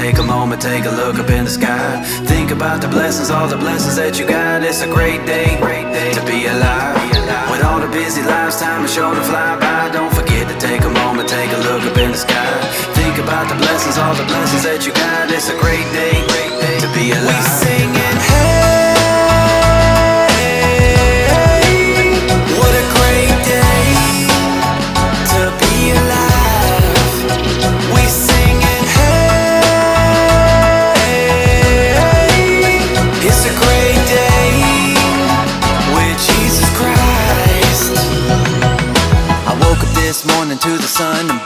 take a moment, take a look up in the sky. Think about the blessings, all the blessings that you got. It's a great day to be alive. With all the busy lives, time is sure to fly by. Don't forget to take a moment, take a look up in the sky. Think about the blessings, all the blessings that you got. It's a great day to be alive. We singing hey, what a great day to be alive. We singing hey, it's a great day with Jesus Christ. I woke up this morning to the sun and